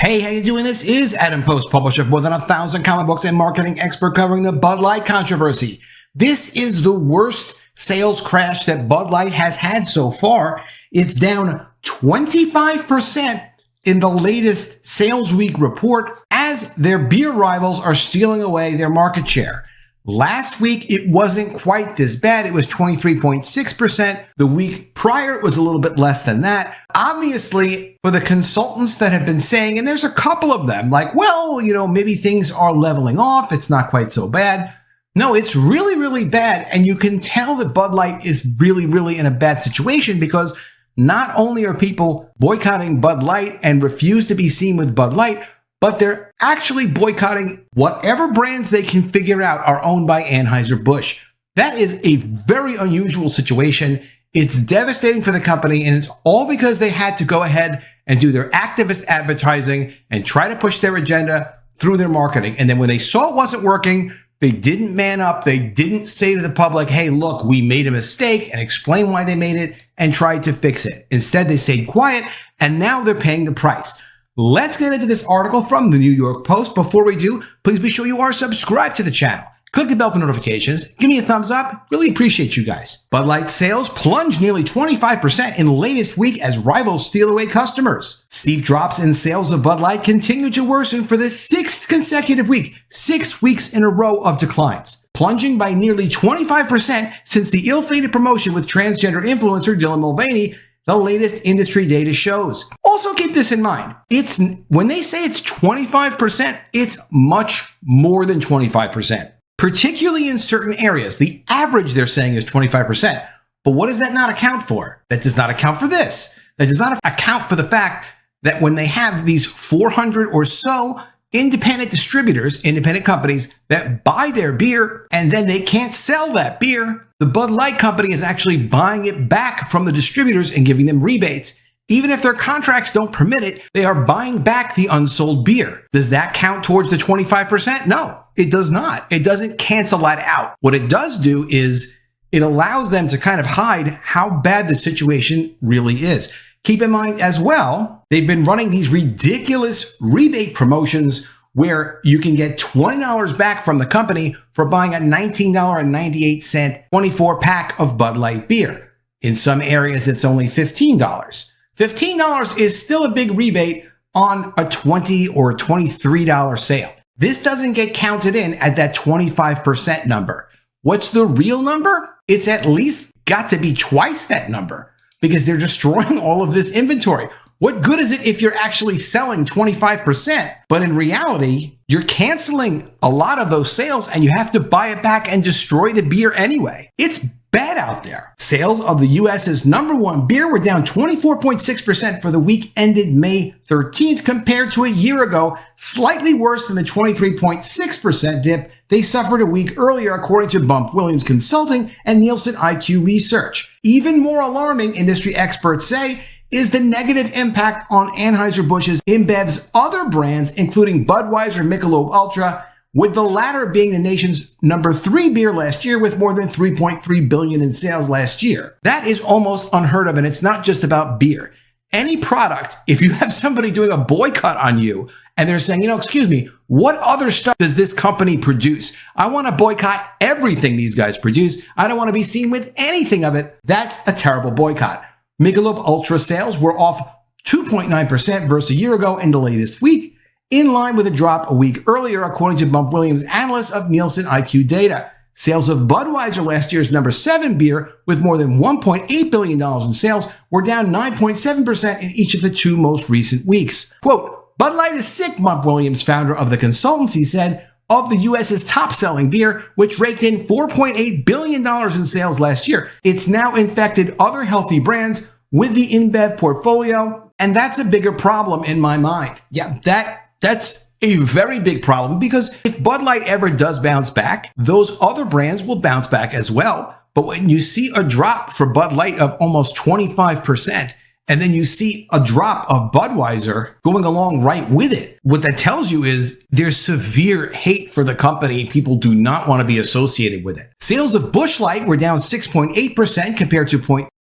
Hey, how you doing? This is Adam Post, publisher of more than 1,000 comic books and marketing expert covering the Bud Light controversy. This is the worst sales crash that Bud Light has had so far. It's down 25% in the latest sales week report as their beer rivals are stealing away their market share. Last week, it wasn't quite this bad. It was 23.6%. The week prior, it was a little bit less than that. Obviously, for the consultants that have been saying, and there's a couple of them, like, well, maybe things are leveling off. It's not quite so bad. No, it's really, really bad. And you can tell that Bud Light is really, really in a bad situation because not only are people boycotting Bud Light and refuse to be seen with Bud Light, but they're actually boycotting whatever brands they can figure out are owned by Anheuser-Busch. That is a very unusual situation. It's devastating for the company, and it's all because they had to go ahead and do their activist advertising and try to push their agenda through their marketing. And then when they saw it wasn't working, they didn't man up. They didn't say to the public, hey, look, we made a mistake, and explain why they made it and tried to fix it. Instead, they stayed quiet, and now they're paying the price. Let's get into this article from the New York Post. Before we do, please be sure you are subscribed to the channel. Click the bell for notifications. Give me a thumbs up. Really appreciate you guys. Bud Light sales plunged nearly 25% in the latest week as rivals steal away customers. Steep drops in sales of Bud Light continue to worsen for the sixth consecutive week, 6 weeks in a row of declines, plunging by nearly 25% since the ill-fated promotion with transgender influencer Dylan Mulvaney, the latest industry data shows. Also keep this in mind. When they say it's 25%, it's much more than 25%, particularly in certain areas. The average they're saying is 25%. But what does that not account for? That does not account for this. That does not account for the fact that when they have these 400 or so independent distributors, independent companies that buy their beer and then they can't sell that beer, the Bud Light company is actually buying it back from the distributors and giving them rebates. Even if their contracts don't permit it, they are buying back the unsold beer. Does that count towards the 25%? No, it does not. It doesn't cancel that out. What it does do is it allows them to kind of hide how bad the situation really is. Keep in mind as well, they've been running these ridiculous rebate promotions where you can get $20 back from the company for buying a $19.98 24 pack of Bud Light beer. In some areas, it's only $15. $15 is still a big rebate on a $20 or $23 sale. This doesn't get counted in at that 25% number. What's the real number? It's at least got to be twice that number because they're destroying all of this inventory. What good is it if you're actually selling 25%, but in reality, you're canceling a lot of those sales and you have to buy it back and destroy the beer anyway? It's bad out there. Sales of the US's #1 beer were down 24.6% for the week ended May 13th compared to a year ago, slightly worse than the 23.6% dip they suffered a week earlier, according to Bump Williams Consulting and Nielsen IQ Research. Even more alarming, industry experts say, is the negative impact on Anheuser-Busch's InBev's other brands, including Budweiser, Michelob Ultra, with the latter being the nation's #3 beer last year with more than $3.3 billion in sales last year. That is almost unheard of, and it's not just about beer. Any product, if you have somebody doing a boycott on you and they're saying, excuse me, what other stuff does this company produce? I want to boycott everything these guys produce. I don't want to be seen with anything of it. That's a terrible boycott. Michelob Ultra sales were off 2.9% versus a year ago in the latest week, in line with a drop a week earlier, according to Bump Williams analysts of Nielsen IQ data. Sales of Budweiser, last year's #7 beer, with more than $1.8 billion in sales, were down 9.7% in each of the 2 most recent weeks. Quote, Bud Light is sick, Bump Williams, founder of the consultancy, said, of the U.S.'s top-selling beer, which raked in $4.8 billion in sales last year. It's now infected other healthy brands with the InBev portfolio, and that's a bigger problem in my mind. Yeah, that's a very big problem because if Bud Light ever does bounce back, those other brands will bounce back as well. But when you see a drop for Bud Light of almost 25%, and then you see a drop of Budweiser going along right with it, what that tells you is there's severe hate for the company. People do not want to be associated with it. Sales of Busch Light were down 6.8% compared to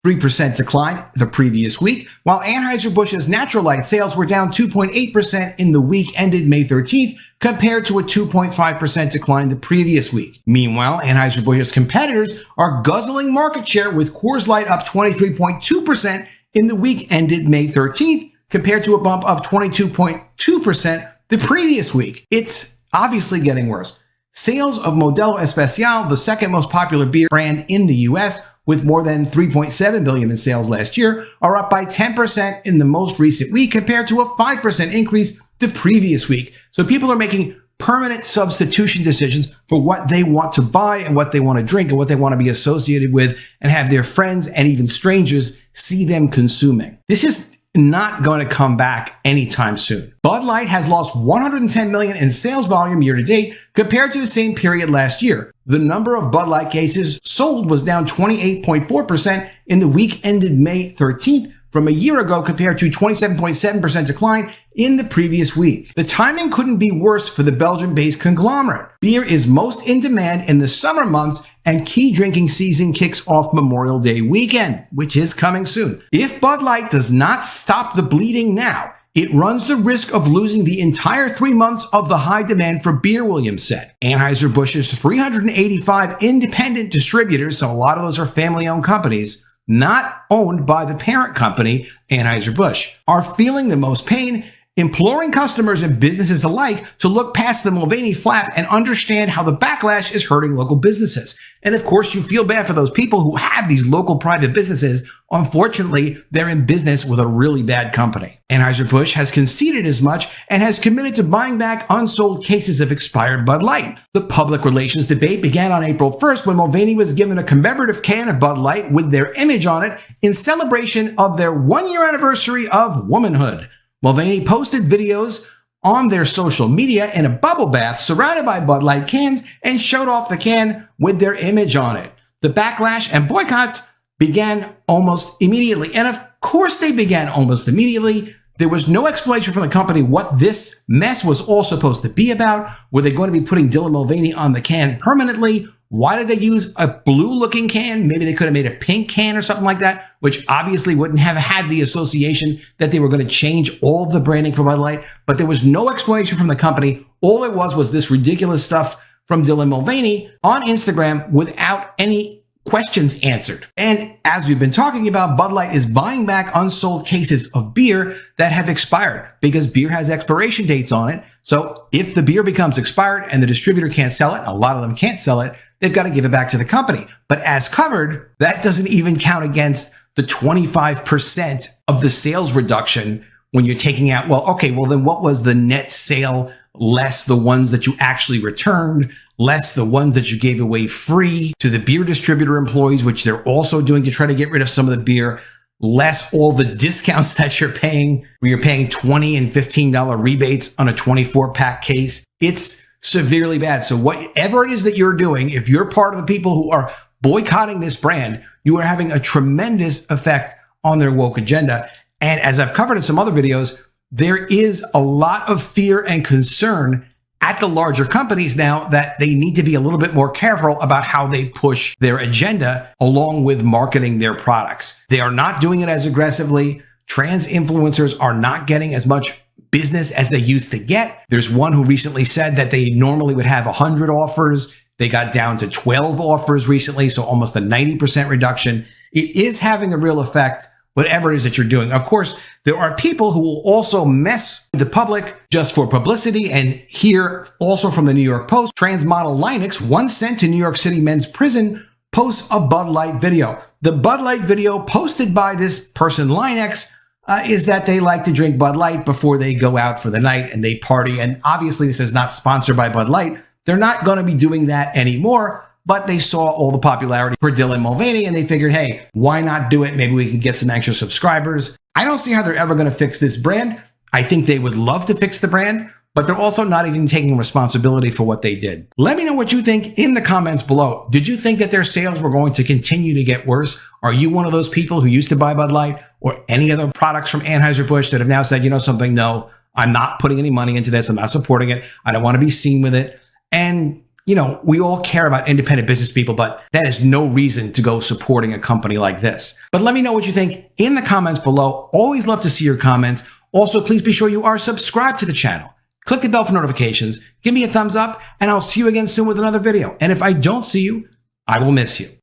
3% decline the previous week, while Anheuser-Busch's Natural Light sales were down 2.8% in the week ended May 13th, compared to a 2.5% decline the previous week. Meanwhile, Anheuser-Busch's competitors are guzzling market share, with Coors Light up 23.2% in the week ended May 13th, compared to a bump of 22.2% the previous week. It's obviously getting worse. Sales of Modelo Especial, the second most popular beer brand in the US, with more than $3.7 billion in sales last year, are up by 10% in the most recent week, compared to a 5% increase the previous week. So people are making permanent substitution decisions for what they want to buy and what they want to drink and what they want to be associated with, and have their friends and even strangers see them consuming. This is not going to come back anytime soon. Bud Light has lost $110 million in sales volume year to date compared to the same period last year. The number of Bud Light cases sold was down 28.4% in the week ended May 13th from a year ago, compared to 27.7% decline in the previous week. The timing couldn't be worse for the Belgian-based conglomerate. Beer is most in demand in the summer months, and key drinking season kicks off Memorial Day weekend, which is coming soon. If Bud Light does not stop the bleeding now, it runs the risk of losing the entire 3 months of the high demand for beer, Williams said. Anheuser-Busch's 385 independent distributors, so a lot of those are family-owned companies, not owned by the parent company, Anheuser-Busch, are feeling the most pain, imploring customers and businesses alike to look past the Mulvaney flap and understand how the backlash is hurting local businesses. And of course, you feel bad for those people who have these local private businesses. Unfortunately, they're in business with a really bad company. Anheuser-Busch has conceded as much and has committed to buying back unsold cases of expired Bud Light. The public relations debate began on April 1st when Mulvaney was given a commemorative can of Bud Light with their image on it in celebration of their 1-year anniversary of womanhood. Mulvaney posted videos on their social media in a bubble bath surrounded by Bud Light cans and showed off the can with their image on it. The backlash and boycotts began almost immediately. And of course they began almost immediately. There was no explanation from the company what this mess was all supposed to be about. Were they going to be putting Dylan Mulvaney on the can permanently? Why did they use a blue-looking can? Maybe they could have made a pink can or something like that, which obviously wouldn't have had the association that they were going to change all of the branding for Bud Light. But there was no explanation from the company. All it was this ridiculous stuff from Dylan Mulvaney on Instagram without any questions answered. And as we've been talking about, Bud Light is buying back unsold cases of beer that have expired, because beer has expiration dates on it. So if the beer becomes expired and the distributor can't sell it, a lot of them can't sell it, they've got to give it back to the company. But as covered, that doesn't even count against the 25% of the sales reduction when you're taking out, well, okay, well then what was the net sale less the ones that you actually returned, less the ones that you gave away free to the beer distributor employees, which they're also doing to try to get rid of some of the beer, less all the discounts that you're paying, where you're paying $20 and $15 rebates on a 24-pack case. It's severely bad. So whatever it is that you're doing, if you're part of the people who are boycotting this brand, you are having a tremendous effect on their woke agenda. And as I've covered in some other videos, there is a lot of fear and concern at the larger companies now that they need to be a little bit more careful about how they push their agenda along with marketing their products. They are not doing it as aggressively. Trans influencers are not getting as much business as they used to get. There's one who recently said that they normally would have 100 offers. They got down to 12 offers recently, so almost a 90% reduction. It is having a real effect, whatever it is that you're doing. Of course, there are people who will also mess with the public just for publicity. And here, also from the New York Post, trans model Linux, once sent to New York City men's prison, posts a Bud Light video. The Bud Light video posted by this person, Linux, is that they like to drink Bud Light before they go out for the night and they party. And obviously, this is not sponsored by Bud Light. They're not going to be doing that anymore. But they saw all the popularity for Dylan Mulvaney and they figured, hey, why not do it? Maybe we can get some extra subscribers. I don't see how they're ever going to fix this brand. I think they would love to fix the brand, but they're also not even taking responsibility for what they did. Let me know what you think in the comments below. Did you think that their sales were going to continue to get worse? Are you one of those people who used to buy Bud Light or any other products from Anheuser-Busch that have now said, you know something, no, I'm not putting any money into this. I'm not supporting it. I don't want to be seen with it. And you know, we all care about independent business people, but that is no reason to go supporting a company like this. But let me know what you think in the comments below. Always love to see your comments. Also, please be sure you are subscribed to the channel. Click the bell for notifications, give me a thumbs up, and I'll see you again soon with another video. And if I don't see you, I will miss you.